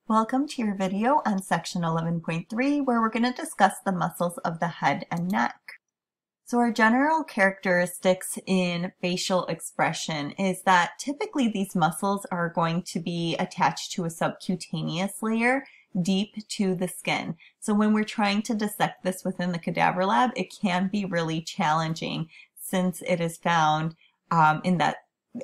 Welcome to your video on section 11.3 where we're going to discuss the muscles of the head and neck. So our general characteristics in facial expression is that typically these muscles are going to be attached to a subcutaneous layer deep to the skin. So when we're trying to dissect this within the cadaver lab, it can be really challenging since it is found in that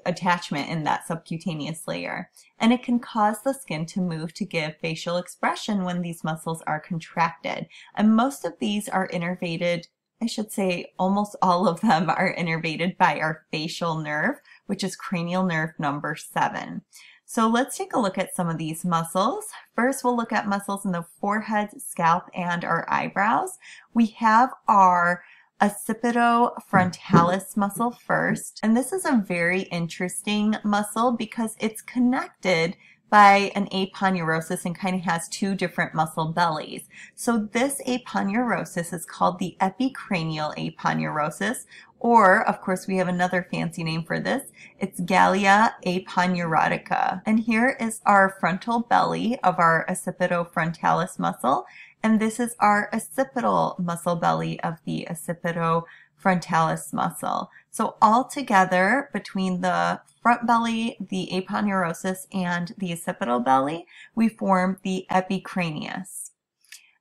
attachment in that subcutaneous layer. And it can cause the skin to move to give facial expression when these muscles are contracted. And most of these are innervated, I should say almost all of them are innervated by our facial nerve, which is cranial nerve number 7. So let's take a look at some of these muscles. First, we'll look at muscles in the forehead, scalp, and our eyebrows. We have our occipitofrontalis muscle first, and this is a very interesting muscle because it's connected by an aponeurosis and kind of has two different muscle bellies. So this aponeurosis is called the epicranial aponeurosis, or of course we have another fancy name for this. It's Gallia aponeurotica. And here is our frontal belly of our occipitofrontalis muscle. And this is our occipital muscle belly of the occipitofrontalis muscle. So all together between the front belly, the aponeurosis, and the occipital belly, we form the epicranius.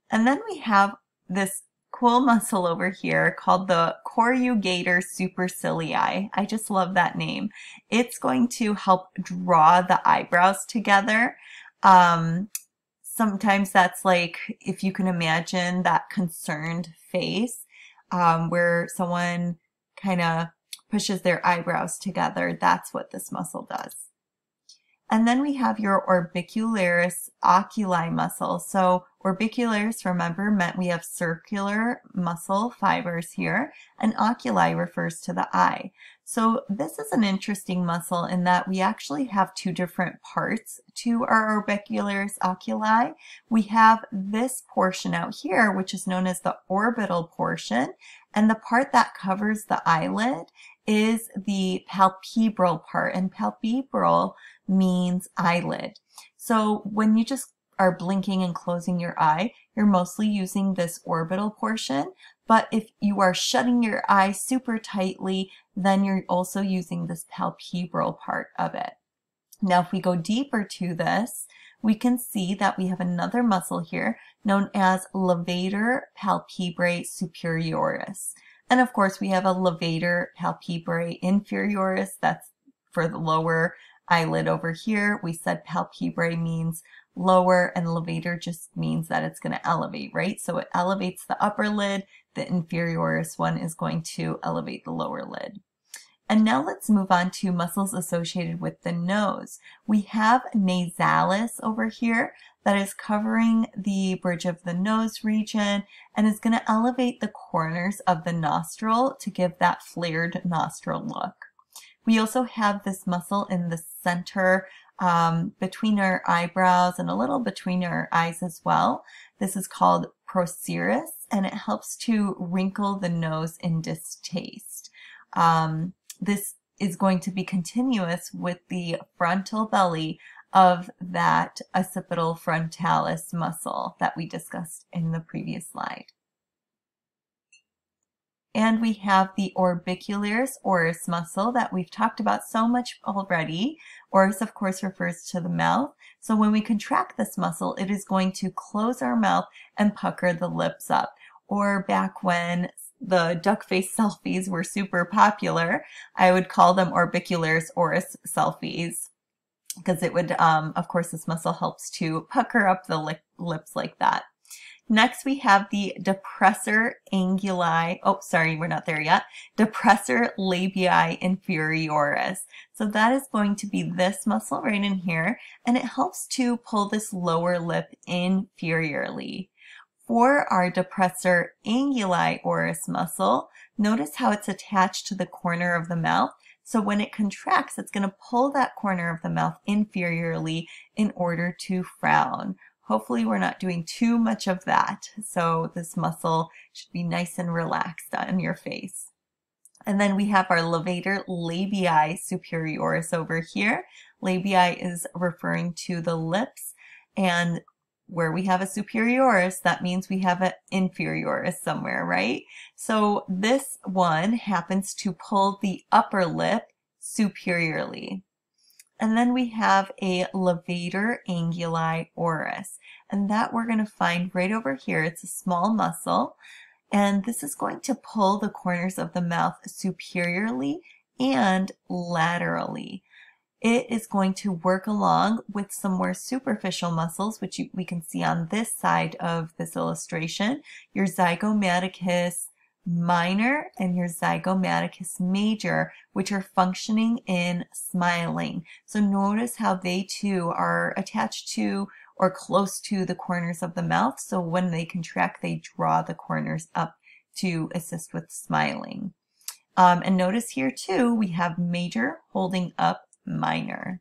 And then we have this cool muscle over here called the corrugator supercilii. I just love that name. It's going to help draw the eyebrows together. Sometimes that's like, if you can imagine that concerned face where someone kind of pushes their eyebrows together, that's what this muscle does. And then we have your orbicularis oculi muscle. So orbicularis, remember, meant we have circular muscle fibers here, and oculi refers to the eye. So this is an interesting muscle in that we actually have two different parts to our orbicularis oculi. We have this portion out here, which is known as the orbital portion, and the part that covers the eyelid is the palpebral part, and palpebral means eyelid. So when you just are blinking and closing your eye, you're mostly using this orbital portion, but if you are shutting your eye super tightly, then you're also using this palpebral part of it. Now if we go deeper to this, we can see that we have another muscle here known as levator palpebrae superioris. And of course we have a levator palpebrae inferioris, that's for the lower eyelid over here. We said palpebrae means lower and levator just means that it's going to elevate, right? So it elevates the upper lid, the inferioris one is going to elevate the lower lid. And now let's move on to muscles associated with the nose. We have nasalis over here that is covering the bridge of the nose region and is going to elevate the corners of the nostril to give that flared nostril look. We also have this muscle in the center between our eyebrows and a little between our eyes as well. This is called procerus, and it helps to wrinkle the nose in distaste. This is going to be continuous with the frontal belly of that occipital frontalis muscle that we discussed in the previous slide. And we have the orbicularis oris muscle that we've talked about so much already. Oris, of course, refers to the mouth. So when we contract this muscle, it is going to close our mouth and pucker the lips up. Or back when the duck face selfies were super popular, I would call them orbicularis oris selfies because it would, of course, this muscle helps to pucker up the lips like that. Next, we have the depressor anguli. Oh, sorry, we're not there yet. Depressor labii inferioris. So that is going to be this muscle right in here, and it helps to pull this lower lip inferiorly. For our depressor anguli oris muscle, notice how it's attached to the corner of the mouth. So when it contracts, it's going to pull that corner of the mouth inferiorly in order to frown. Hopefully we're not doing too much of that. So this muscle should be nice and relaxed on your face. And then we have our levator labii superioris over here. Labii is referring to the lips. And where we have a superioris, that means we have an inferioris somewhere, right? So this one happens to pull the upper lip superiorly. And then we have a levator anguli oris, and that we're going to find right over here. It's a small muscle, and this is going to pull the corners of the mouth superiorly and laterally. It is going to work along with some more superficial muscles, which we can see on this side of this illustration, your zygomaticus minor and your zygomaticus major, which are functioning in smiling. So notice how they too are attached to or close to the corners of the mouth. So when they contract, they draw the corners up to assist with smiling. And notice here too, we have major holding up minor.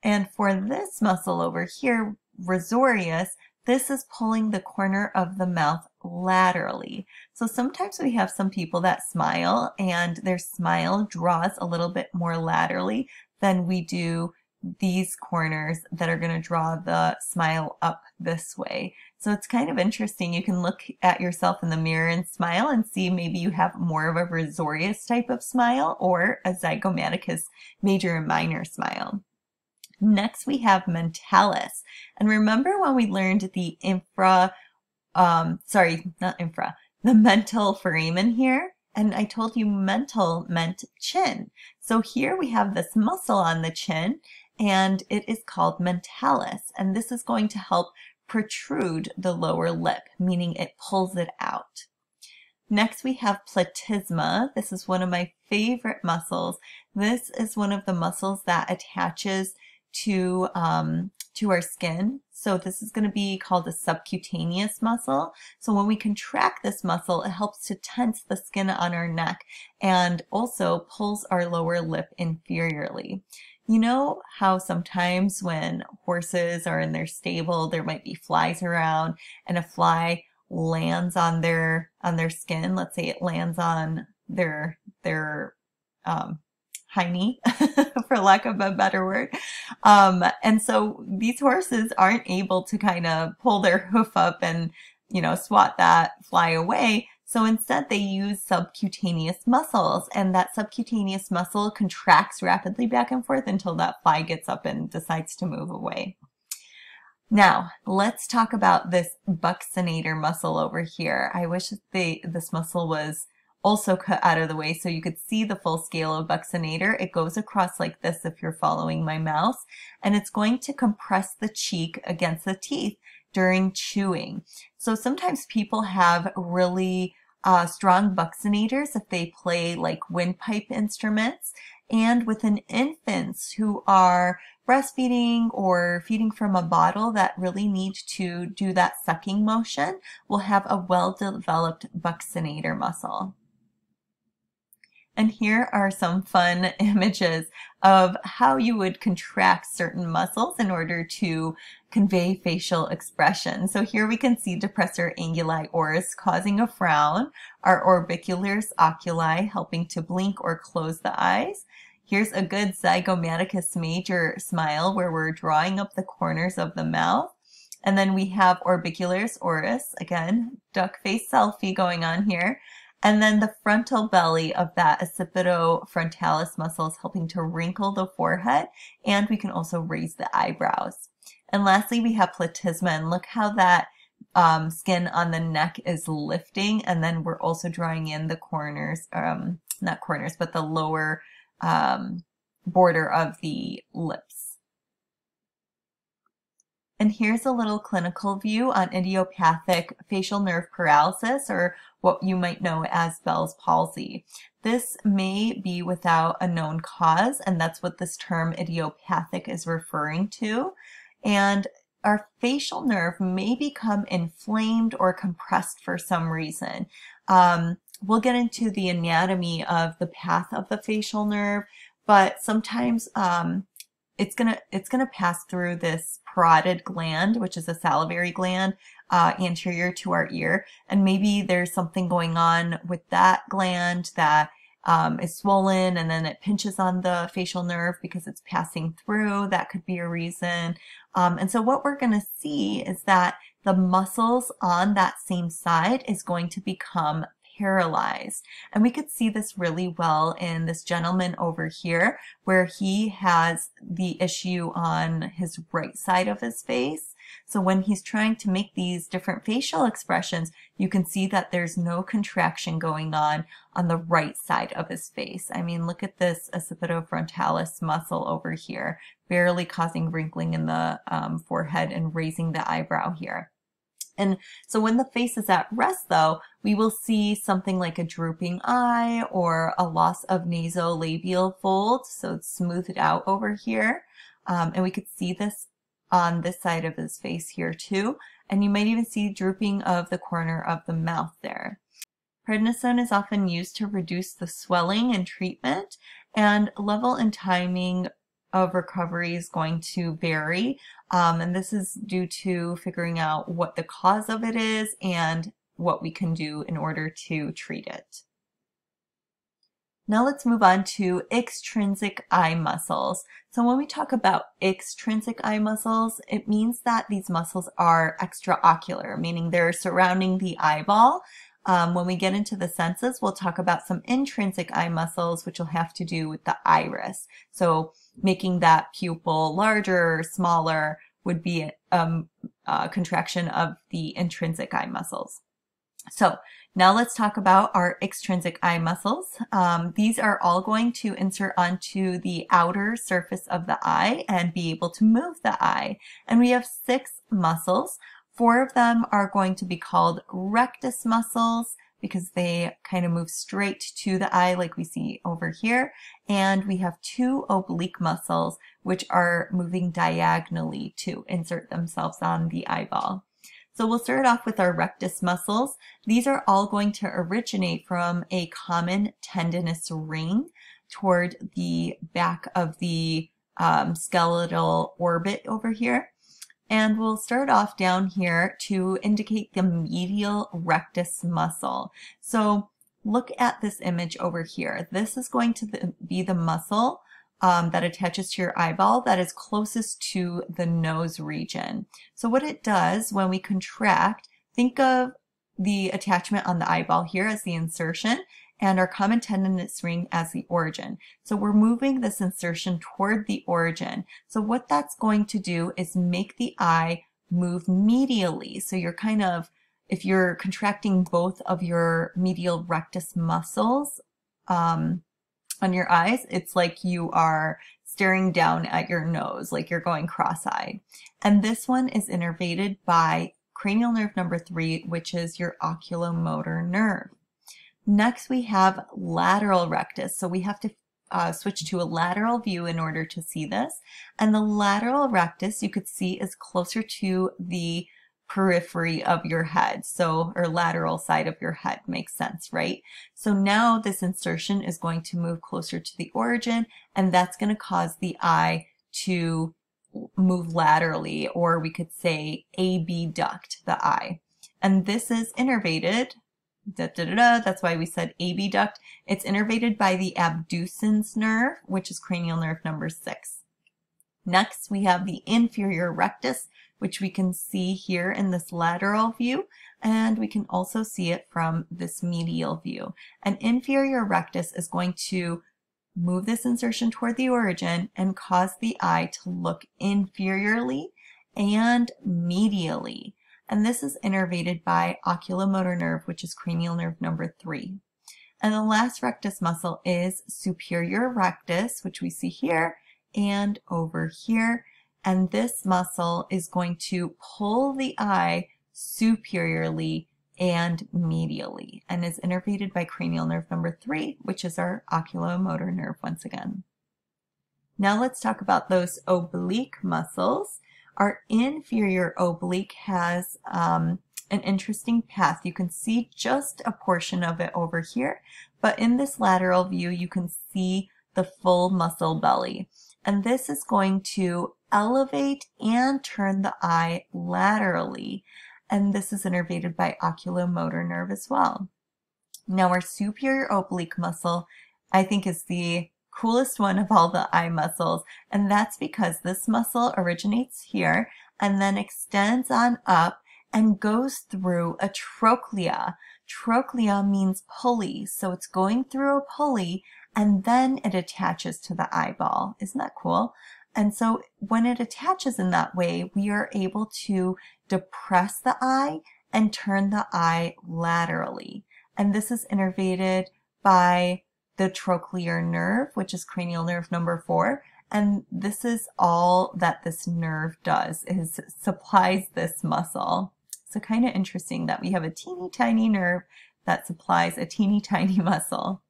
And for this muscle over here, risorius, this is pulling the corner of the mouth laterally. So sometimes we have some people that smile and their smile draws a little bit more laterally than we do these corners that are going to draw the smile up this way. So it's kind of interesting. You can look at yourself in the mirror and smile and see maybe you have more of a risorius type of smile or a zygomaticus major and minor smile. Next we have mentalis. And remember when we learned the the mental foramen here? And I told you mental meant chin. So here we have this muscle on the chin, and it is called mentalis. And this is going to help protrude the lower lip, meaning it pulls it out. Next we have platysma. This is one of my favorite muscles. This is one of the muscles that attaches to our skin. So this is going to be called a subcutaneous muscle. So when we contract this muscle, it helps to tense the skin on our neck and also pulls our lower lip inferiorly. You know how sometimes when horses are in their stable, there might be flies around and a fly lands on their skin. Let's say it lands on their hiney, for lack of a better word. And so these horses aren't able to kind of pull their hoof up and, swat that fly away. So instead they use subcutaneous muscles, and that subcutaneous muscle contracts rapidly back and forth until that fly gets up and decides to move away. Now, let's talk about this buccinator muscle over here. I wish this muscle was also cut out of the way so you could see the full scale of buccinator. It goes across like this if you're following my mouse, and it's going to compress the cheek against the teeth during chewing. So sometimes people have really strong buccinators if they play like windpipe instruments, and within infants who are breastfeeding or feeding from a bottle that really need to do that sucking motion will have a well-developed buccinator muscle. And here are some fun images of how you would contract certain muscles in order to convey facial expression. So here we can see depressor anguli oris causing a frown, our orbicularis oculi helping to blink or close the eyes. Here's a good zygomaticus major smile where we're drawing up the corners of the mouth. And then we have orbicularis oris, again, duck face selfie going on here. And then the frontal belly of that occipitofrontalis muscle is helping to wrinkle the forehead, and we can also raise the eyebrows. And lastly, we have platysma, and look how that skin on the neck is lifting, and then we're also drawing in the corners, not corners, but the lower border of the lips. And here's a little clinical view on idiopathic facial nerve paralysis, or what you might know as Bell's palsy. This may be without a known cause, and that's what this term idiopathic is referring to. And our facial nerve may become inflamed or compressed for some reason. We'll get into the anatomy of the path of the facial nerve, but sometimes it's gonna pass through this parotid gland, which is a salivary gland anterior to our ear, and maybe there's something going on with that gland that is swollen and then it pinches on the facial nerve because it's passing through. That could be a reason. And so what we're going to see is that the muscles on that same side is going to become paralyzed. And we could see this really well in this gentleman over here, where he has the issue on his right side of his face. So when he's trying to make these different facial expressions, you can see that there's no contraction going on the right side of his face. I mean, look at this occipitofrontalis muscle over here, barely causing wrinkling in the forehead and raising the eyebrow here. And so when the face is at rest, though, we will see something like a drooping eye or a loss of nasolabial fold. So it's smoothed out over here. And we could see this on this side of his face here too. And you might even see drooping of the corner of the mouth there. Prednisone is often used to reduce the swelling in treatment, and level and timing of recovery is going to vary. And this is due to figuring out what the cause of it is and what we can do in order to treat it. Now let's move on to extrinsic eye muscles. So when we talk about extrinsic eye muscles, it means that these muscles are extraocular, meaning they're surrounding the eyeball. When we get into the senses, we'll talk about some intrinsic eye muscles, which will have to do with the iris. So making that pupil larger or smaller would be a contraction of the intrinsic eye muscles. So now let's talk about our extrinsic eye muscles. These are all going to insert onto the outer surface of the eye and be able to move the eye. And we have 6 muscles. 4 of them are going to be called rectus muscles because they kind of move straight to the eye like we see over here. And we have 2 oblique muscles which are moving diagonally to insert themselves on the eyeball. So we'll start off with our rectus muscles. These are all going to originate from a common tendinous ring toward the back of the skeletal orbit over here. And we'll start off down here to indicate the medial rectus muscle. So look at this image over here. This is going to be the muscle that attaches to your eyeball that is closest to the nose region. So what it does when we contract, think of the attachment on the eyeball here as the insertion and our common tendinous ring as the origin. So we're moving this insertion toward the origin. So what that's going to do is make the eye move medially. So you're kind of, if you're contracting both of your medial rectus muscles on your eyes, it's like you are staring down at your nose, like you're going cross-eyed. And this one is innervated by cranial nerve number 3, which is your oculomotor nerve. Next, we have lateral rectus. So we have to switch to a lateral view in order to see this. And the lateral rectus, you could see, is closer to the periphery of your head. So, or lateral side of your head, makes sense, right? So now this insertion is going to move closer to the origin, and that's going to cause the eye to move laterally, or we could say abduct the eye. And this is innervated. That's why we said abduct. It's innervated by the abducens nerve, which is cranial nerve number 6. Next, we have the inferior rectus, which we can see here in this lateral view, and we can also see it from this medial view. An inferior rectus is going to move this insertion toward the origin and cause the eye to look inferiorly and medially. And this is innervated by oculomotor nerve, which is cranial nerve number 3. And the last rectus muscle is superior rectus, which we see here and over here. And this muscle is going to pull the eye superiorly and medially and is innervated by cranial nerve number 3, which is our oculomotor nerve once again. Now let's talk about those oblique muscles. Our inferior oblique has an interesting path. You can see just a portion of it over here, but in this lateral view, you can see the full muscle belly. And this is going to elevate and turn the eye laterally. And this is innervated by oculomotor nerve as well. Now our superior oblique muscle I think is the coolest one of all the eye muscles, and that's because this muscle originates here and then extends on up and goes through a trochlea. Trochlea means pulley, so it's going through a pulley and then it attaches to the eyeball. Isn't that cool? And so when it attaches in that way, we are able to depress the eye and turn the eye laterally. And this is innervated by the trochlear nerve, which is cranial nerve number 4. And this is all that this nerve does, is supplies this muscle. So kind of interesting that we have a teeny tiny nerve that supplies a teeny tiny muscle.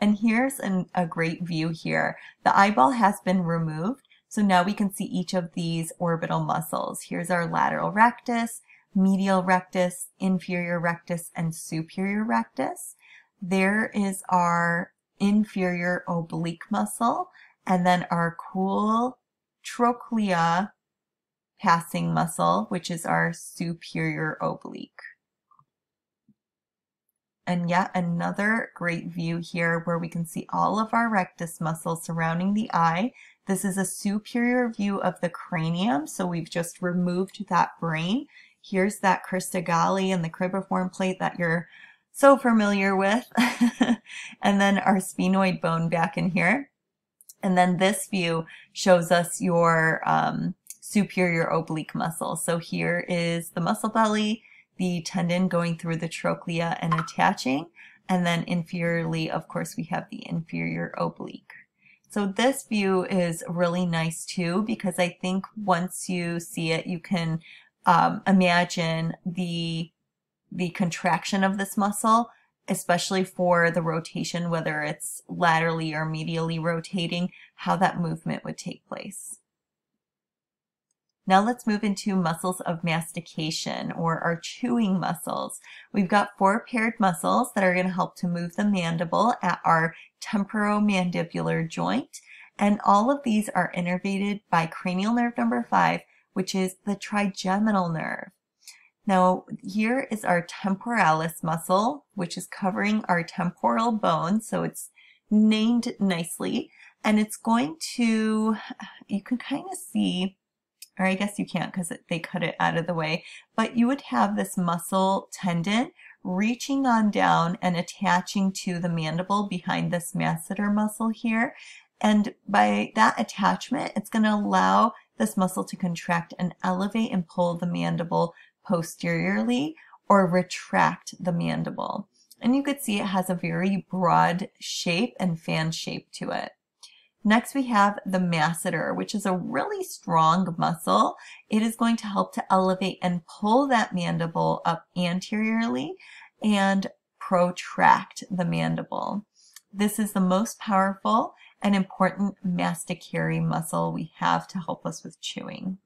And here's a great view here. The eyeball has been removed, so now we can see each of these orbital muscles. Here's our lateral rectus, medial rectus, inferior rectus, and superior rectus. There is our inferior oblique muscle, and then our cool trochlea passing muscle, which is our superior oblique. And yet another great view here where we can see all of our rectus muscles surrounding the eye. This is a superior view of the cranium, so we've just removed that brain. Here's that crista galli and the cribriform plate that you're so familiar with. And then our sphenoid bone back in here. And then this view shows us your superior oblique muscle. So here is the muscle belly, the tendon going through the trochlea and attaching, and then inferiorly, of course, we have the inferior oblique. So this view is really nice too, because I think once you see it, you can imagine the contraction of this muscle, especially for the rotation, whether it's laterally or medially rotating, how that movement would take place. Now let's move into muscles of mastication, or our chewing muscles. We've got 4 paired muscles that are going to help to move the mandible at our temporomandibular joint. And all of these are innervated by cranial nerve number 5, which is the trigeminal nerve. Now here is our temporalis muscle, which is covering our temporal bone. So it's named nicely, and it's going to, you can kind of see, or I guess you can't because they cut it out of the way, but you would have this muscle tendon reaching on down and attaching to the mandible behind this masseter muscle here. And by that attachment, it's going to allow this muscle to contract and elevate and pull the mandible posteriorly or retract the mandible. And you could see it has a very broad shape and fan shape to it. Next, we have the masseter, which is a really strong muscle. It is going to help to elevate and pull that mandible up anteriorly and protract the mandible. This is the most powerful and important masticatory muscle we have to help us with chewing.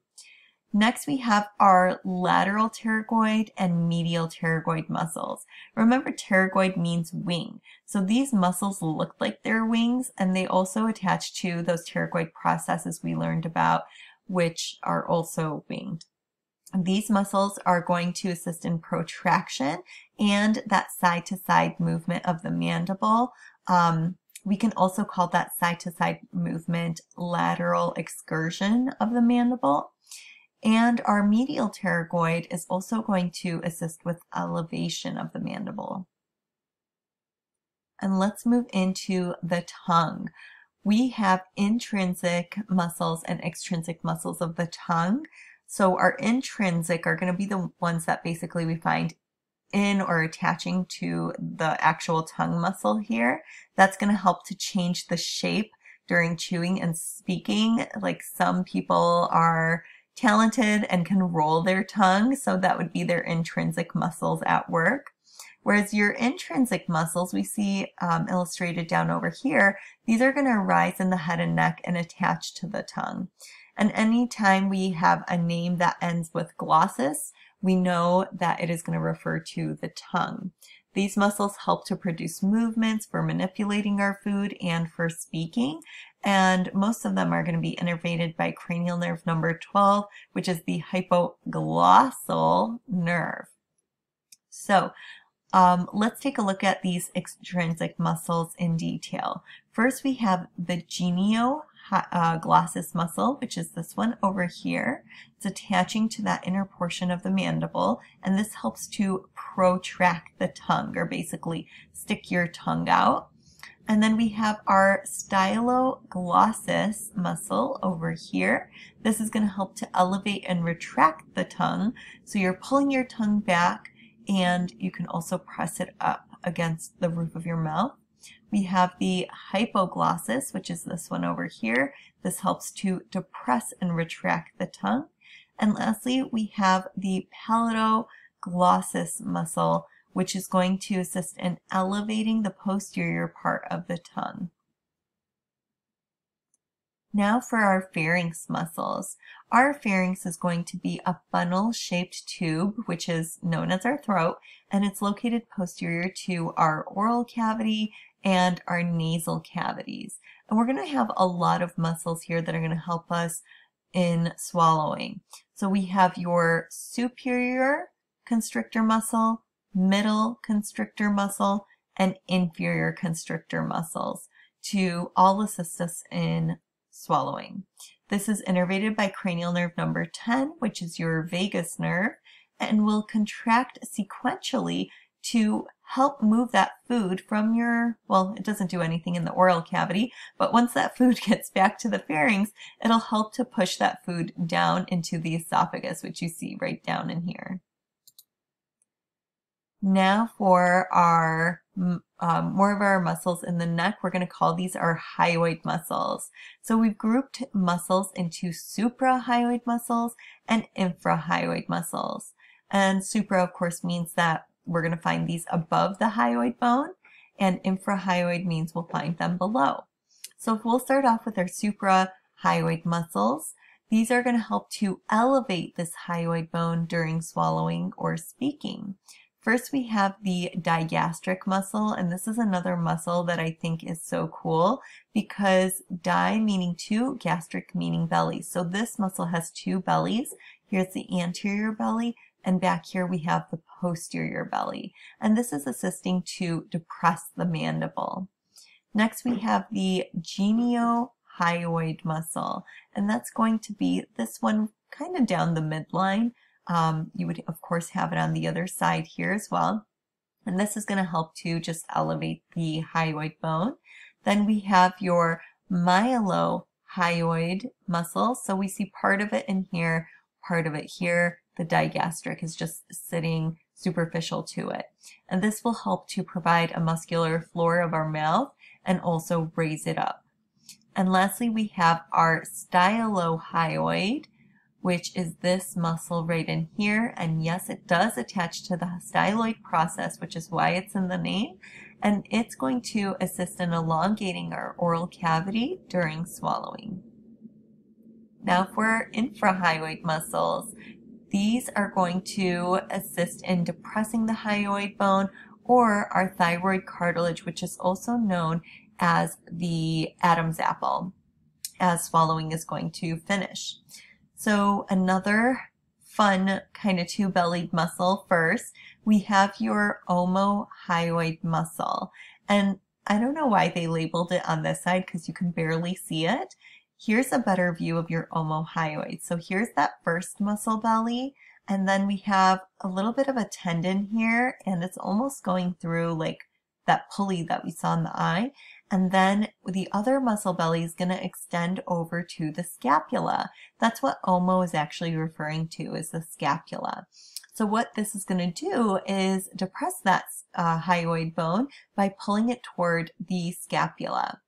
Next, we have our lateral pterygoid and medial pterygoid muscles. Remember, pterygoid means wing. So these muscles look like they're wings, and they also attach to those pterygoid processes we learned about, which are also winged. These muscles are going to assist in protraction and that side-to-side movement of the mandible. We can also call that side-to-side movement lateral excursion of the mandible. And our medial pterygoid is also going to assist with elevation of the mandible. And let's move into the tongue. We have intrinsic muscles and extrinsic muscles of the tongue. So our intrinsic are going to be the ones that basically we find in or attaching to the actual tongue muscle here. That's going to help to change the shape during chewing and speaking. Like some people are talented and can roll their tongue, so that would be their intrinsic muscles at work. Whereas your intrinsic muscles, we see illustrated down over here, these are going to rise in the head and neck and attach to the tongue. And anytime we have a name that ends with glossus, we know that it is going to refer to the tongue. These muscles help to produce movements for manipulating our food and for speaking. And most of them are going to be innervated by cranial nerve number 12, which is the hypoglossal nerve. So Let's take a look at these extrinsic muscles in detail. First, we have the genioglossus muscle, which is this one over here. It's attaching to that inner portion of the mandible, and this helps to protract the tongue, or basically stick your tongue out. And then we have our styloglossus muscle over here. This is going to help to elevate and retract the tongue. So you're pulling your tongue back, and you can also press it up against the roof of your mouth. We have the hypoglossus, which is this one over here. This helps to depress and retract the tongue. And lastly, we have the palatoglossus muscle, which is going to assist in elevating the posterior part of the tongue. Now for our pharynx muscles. Our pharynx is going to be a funnel-shaped tube, which is known as our throat, and it's located posterior to our oral cavity and our nasal cavities. And we're going to have a lot of muscles here that are going to help us in swallowing. So we have your superior constrictor muscle, middle constrictor muscle, and inferior constrictor muscles to all assist us in swallowing. This is innervated by cranial nerve number 10, which is your vagus nerve, and will contract sequentially to help move that food from your, well, it doesn't do anything in the oral cavity, but once that food gets back to the pharynx, it'll help to push that food down into the esophagus, which you see right down in here. Now for our more of our muscles in the neck, we're going to call these our hyoid muscles. So we've grouped muscles into suprahyoid muscles and infrahyoid muscles. And supra, of course, means that we're going to find these above the hyoid bone, and infrahyoid means we'll find them below. So if we'll start off with our suprahyoid muscles, these are going to help to elevate this hyoid bone during swallowing or speaking. First, we have the digastric muscle, and this is another muscle that I think is so cool because di meaning two, gastric meaning belly. So this muscle has two bellies. Here's the anterior belly, and back here we have the posterior belly. And this is assisting to depress the mandible. Next, we have the geniohyoid muscle, and that's going to be this one kind of down the midline. You would, of course, have it on the other side here as well. And this is going to help to just elevate the hyoid bone. Then we have your myelohyoid muscle. So we see part of it in here, part of it here. The digastric is just sitting superficial to it. And this will help to provide a muscular floor of our mouth and also raise it up. And lastly, we have our stylohyoid, which is this muscle right in here. And yes, it does attach to the styloid process, which is why it's in the name. And it's going to assist in elongating our oral cavity during swallowing. Now for our infrahyoid muscles, these are going to assist in depressing the hyoid bone or our thyroid cartilage, which is also known as the Adam's apple, as swallowing is going to finish. So another fun kind of two-bellied muscle first, we have your omohyoid muscle. And I don't know why they labeled it on this side because you can barely see it. Here's a better view of your omohyoid. So here's that first muscle belly, and then we have a little bit of a tendon here, and it's almost going through like that pulley that we saw in the eye. And then the other muscle belly is going to extend over to the scapula. That's what omo is actually referring to, is the scapula. So what this is going to do is depress that hyoid bone by pulling it toward the scapula.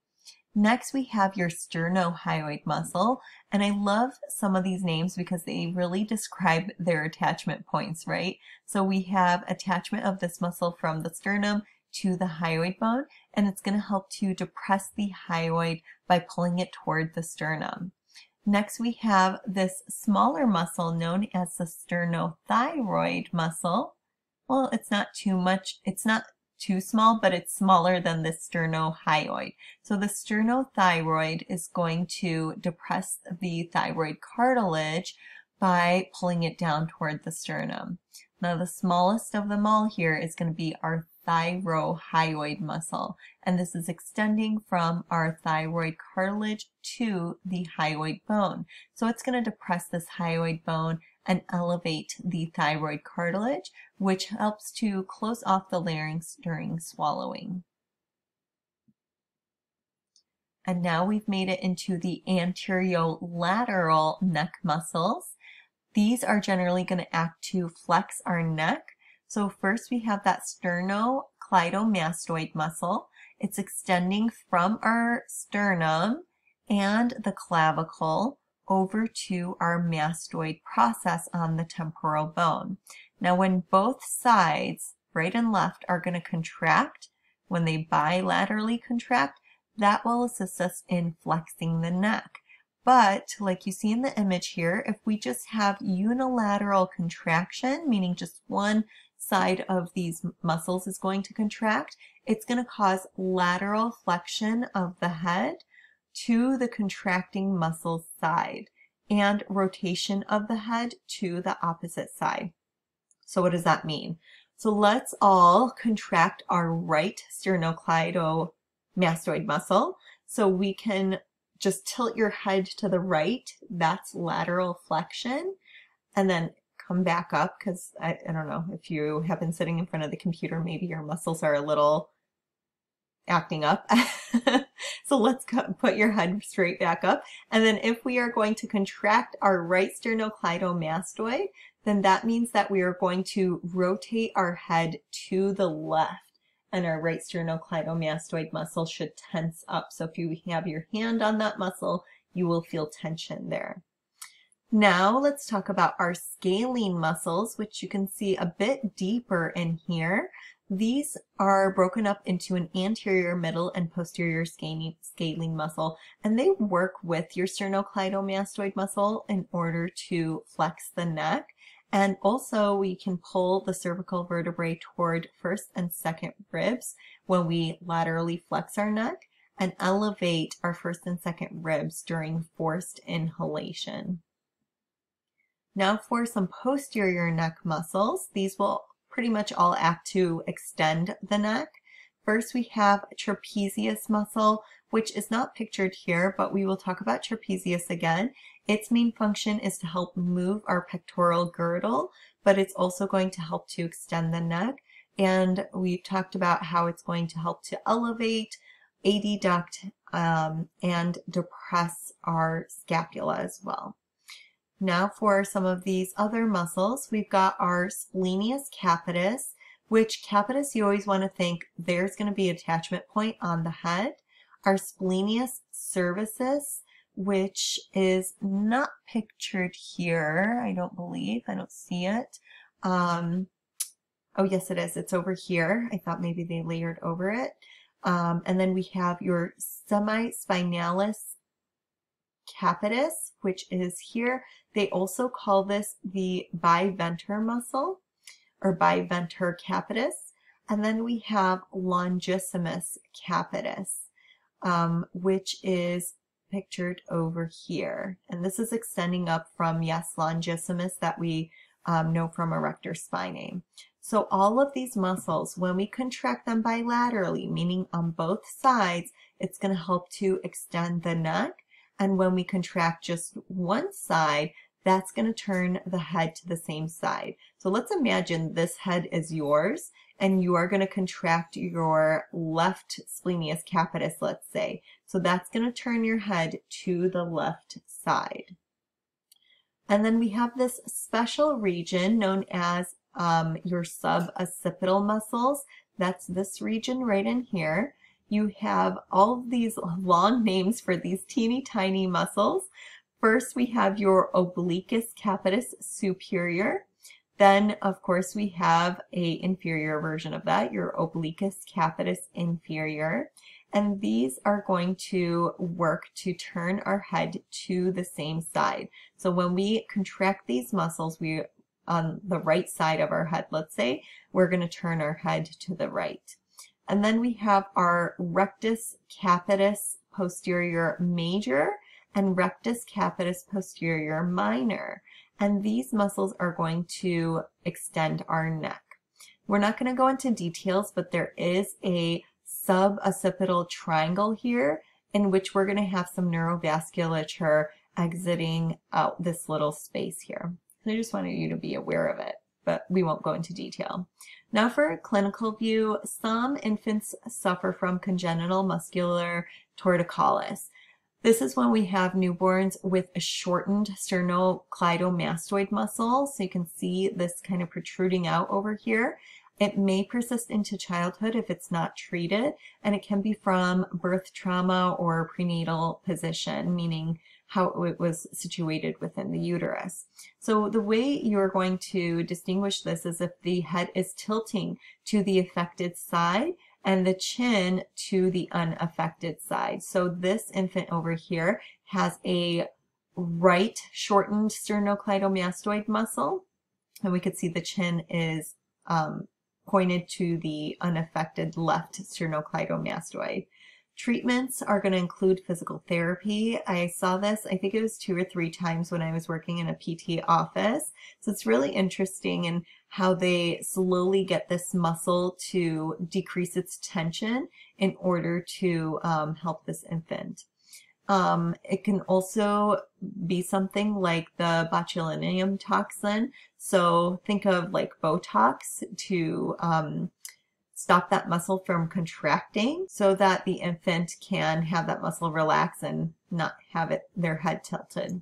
Next, we have your sternohyoid muscle, and I love some of these names because they really describe their attachment points, right? So we have attachment of this muscle from the sternum to the hyoid bone, and it's going to help to depress the hyoid by pulling it toward the sternum. Next, we have this smaller muscle known as the sternothyroid muscle. Well, it's not too small, but it's smaller than the sternohyoid. So the sternothyroid is going to depress the thyroid cartilage by pulling it down toward the sternum. Now the smallest of them all here is going to be our thyrohyoid muscle, and this is extending from our thyroid cartilage to the hyoid bone. So it's going to depress this hyoid bone and elevate the thyroid cartilage, which helps to close off the larynx during swallowing. And now we've made it into the anterolateral neck muscles. These are generally going to act to flex our neck. So first we have that sternocleidomastoid muscle. It's extending from our sternum and the clavicle over to our mastoid process on the temporal bone. Now when both sides, right and left, are going to contract, when they bilaterally contract, that will assist us in flexing the neck. But like you see in the image here, if we just have unilateral contraction, meaning just one side of these muscles is going to contract, it's going to cause lateral flexion of the head to the contracting muscle side and rotation of the head to the opposite side. So what does that mean? So let's all contract our right sternocleidomastoid muscle. So we can just tilt your head to the right. That's lateral flexion. And then come back up, because I don't know, if you have been sitting in front of the computer, maybe your muscles are a little acting up. So let's put your head straight back up. And then if we are going to contract our right sternocleidomastoid, then that means that we are going to rotate our head to the left. And our right sternocleidomastoid muscle should tense up. So if you have your hand on that muscle, you will feel tension there. Now let's talk about our scalene muscles, which you can see a bit deeper in here. These are broken up into an anterior, middle, and posterior scalene muscle, and they work with your sternocleidomastoid muscle in order to flex the neck. And also we can pull the cervical vertebrae toward first and second ribs when we laterally flex our neck, and elevate our first and second ribs during forced inhalation. Now for some posterior neck muscles, these will pretty much all act to extend the neck. First we have trapezius muscle, which is not pictured here, but we will talk about trapezius again. Its main function is to help move our pectoral girdle, but it's also going to help to extend the neck. And we've talked about how it's going to help to elevate, adduct, and depress our scapula as well. Now for some of these other muscles, we've got our splenius capitis, which capitis you always want to think there's going to be an attachment point on the head. Our splenius cervicis, which is not pictured here, I don't believe. I don't see it. Oh, yes, it is. It's over here. I thought maybe they layered over it. And then we have your semispinalis capitis, which is here. They also call this the biventor muscle, or biventor capitis. And then we have longissimus capitis, which is pictured over here. And this is extending up from, yes, longissimus that we know from erector spinae. So all of these muscles, when we contract them bilaterally, meaning on both sides, it's going to help to extend the neck. And when we contract just one side, that's going to turn the head to the same side. So let's imagine this head is yours, and you are going to contract your left splenius capitis, let's say. So that's going to turn your head to the left side. And then we have this special region known as your suboccipital muscles. That's this region right in here. You have all of these long names for these teeny tiny muscles. First, we have your obliquus capitis superior. Then, of course, we have an inferior version of that, your obliquus capitis inferior. And these are going to work to turn our head to the same side. So when we contract these muscles, we on the right side of our head, let's say, we're going to turn our head to the right. And then we have our rectus capitis posterior major, and rectus capitis posterior minor. And these muscles are going to extend our neck. We're not going to go into details, but there is a suboccipital triangle here in which we're going to have some neurovasculature exiting out this little space here. So I just wanted you to be aware of it, but we won't go into detail. Now for a clinical view, some infants suffer from congenital muscular torticollis. This is when we have newborns with a shortened sternocleidomastoid muscle. So you can see this kind of protruding out over here. It may persist into childhood if it's not treated, and it can be from birth trauma or prenatal position, meaning how it was situated within the uterus. So the way you're going to distinguish this is if the head is tilting to the affected side and the chin to the unaffected side. So this infant over here has a right shortened sternocleidomastoid muscle, and we could see the chin is pointed to the unaffected left sternocleidomastoid. Treatments are going to include physical therapy. I saw this, I think it was 2 or 3 times when I was working in a PT office. So it's really interesting in how they slowly get this muscle to decrease its tension in order to help this infant. It can also be something like the botulinum toxin. So think of like Botox to stop that muscle from contracting so that the infant can have that muscle relax and not have their head tilted.